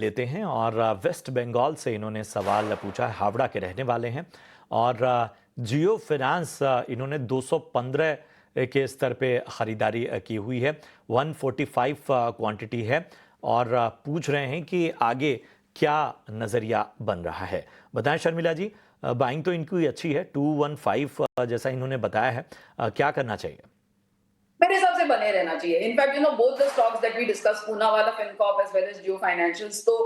लेते हैं और वेस्ट बंगाल से इन्होंने सवाल पूछा है। हावड़ा के रहने वाले हैं और जियो फाइनेंस इन्होंने 215 के स्तर पे ख़रीदारी की हुई है। 145 क्वांटिटी है और पूछ रहे हैं कि आगे क्या नज़रिया बन रहा है। बताएं शर्मिला जी, बाइंग तो इनकी अच्छी है, 215 जैसा इन्होंने बताया है, क्या करना चाहिए? मेरे हिसाब से बने रहना चाहिए। In fact both the stocks that we discuss, Poonawalla Fincorp as well as Jio financials, तो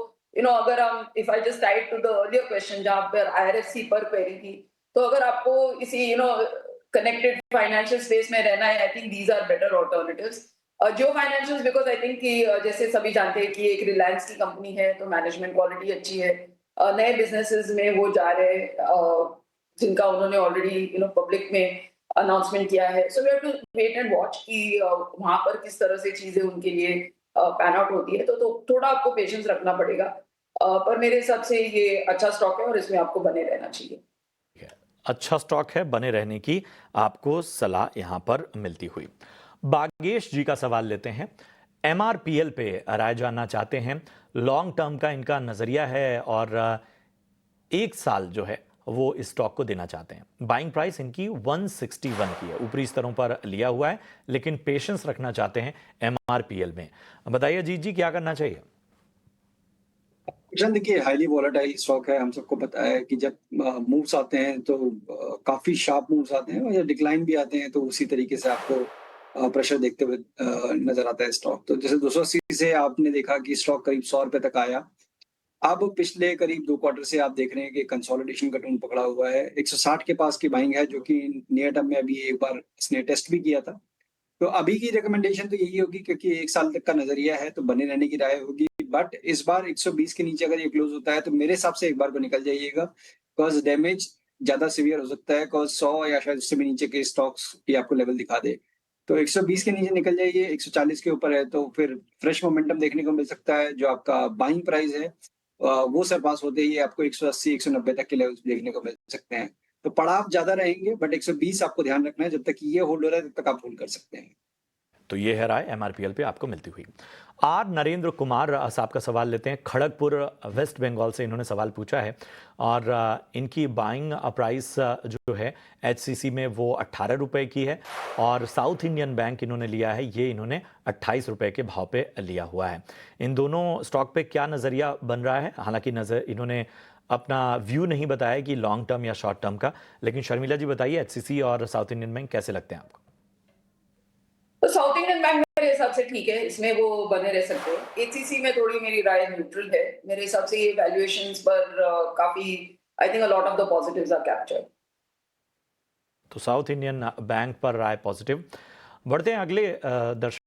अगर हम if I just tied to the earlier question जहां पर आईआरएफसी पर क्वेरी थी, तो अगर आपको इसी कनेक्टेड फाइनेंशियल स्पेस में रहना है, I think these are better alternatives. Jio financials because I think कि जैसे सभी जानते हैं कि एक रिलायंस की कंपनी है, तो मैनेजमेंट क्वालिटी अच्छी है। नए बिजनेसेस में वो जा रहे हैं, जिनका उन्होंने ऑलरेडी पब्लिक में अनाउंसमेंट किया है। So we have to wait and watch कि वहां पर किस तरह से चीजें उनके लिए पैन आउट होती है, तो थोड़ा आपको पेशेंस रखना पड़ेगा। पर मेरे हिसाब से ये अच्छा स्टॉक है और इसमें आपको बने रहना चाहिए। अच्छा स्टॉक है, बने रहने की आपको सलाह यहां पर मिलती हुई। बागेश जी का सवाल लेते हैं। एमआरपीएल पे राय जानना चाहते हैं। लॉन्ग टर्म का इनका नजरिया है और 1 साल जो है वो इस स्टॉक को देना चाहते हैं। बाइंग प्राइस इनकी 161 की है, ऊपरी स्तरों पर लिया हुआ है, लेकिन पेशेंस रखना चाहते हैं एमआरपीएल में। बताइए अजीत जी, क्या करना चाहिए? जन देखिए, हाईली वोलेटाइल स्टॉक है। हम सबको पता है कि जब मूव्स आते हैं तो काफी शार्प मूव्स आते हैं, और जब डिक्लाइन भी आते हैं तो उसी तरीके से आपको प्रेशर देखते हुए नजर आता है स्टॉक। तो जैसे 280 से आपने देखा कि स्टॉक करीब 100 रुपए तक आया। अब पिछले करीब 2 क्वार्टर से आप देख रहे हैं कि कंसोलिडेशन का टोन पकड़ा हुआ है। 160 के पास की बाइंग है, जो कि नियर टर्म में अभी एक बार इसने टेस्ट भी किया था। तो अभी की रिकमेंडेशन तो यही होगी, क्योंकि 1 साल तक का नज़रिया है तो बने रहने की राय होगी। बट इस बार 120 के नीचे अगर ये क्लोज़ होता है तो मेरे हिसाब से एक बार को निकल जाइएगा, बिकॉज़ डैमेज ज़्यादा सीवियर हो सकता है, बिकॉज़ 100 या शायद उससे भी नीचे के स्टॉक्स ये आपको लेवल दिखा दे। तो 120 के नीचे निकल जाइए, 140 के ऊपर है तो फिर फ्रेश मोमेंटम देखने को मिल सकता है। जो आपका बाइंग प्राइस है वो सरपास होते ही आपको 180, 190 तक के लेवल्स देखने को मिल सकते हैं। तो पड़ाव ज़्यादा रहेंगे, बट 120 आपको ध्यान रखना है। जब तक ये होल्ड हो रहा है तब तक आप होल्ड कर सकते हैं। तो ये है राय एमआरपीएल पे आपको मिलती हुई। आर नरेंद्र कुमार साहब का सवाल लेते हैं। खड़गपुर वेस्ट बंगाल से इन्होंने सवाल पूछा है और इनकी बाइंग प्राइस जो है एचसीसी में वो 18 रुपए की है और साउथ इंडियन बैंक इन्होंने लिया है, ये इन्होंने 28 रुपए के भाव पे लिया हुआ है। इन दोनों स्टॉक पे क्या नज़रिया बन रहा है? हालांकि इन्होंने अपना व्यू नहीं बताया कि लॉन्ग टर्म या शॉर्ट टर्म का, लेकिन शर्मिला जी बताइए, एचसीसी और साउथ इंडियन बैंक कैसे लगते हैं आपको? तो साउथ इंडियन बैंक मेरे हिसाब से ठीक है, इसमें वो बने रह सकते हैं। एचसीसी में थोड़ी मेरी राय न्यूट्रल है। मेरे हिसाब से ये वैल्यूएशंस पर काफी, I think a lot of the positives are captured. तो साउथ इंडियन बैंक पर राय पॉजिटिव। बढ़ते हैं अगले दर्शक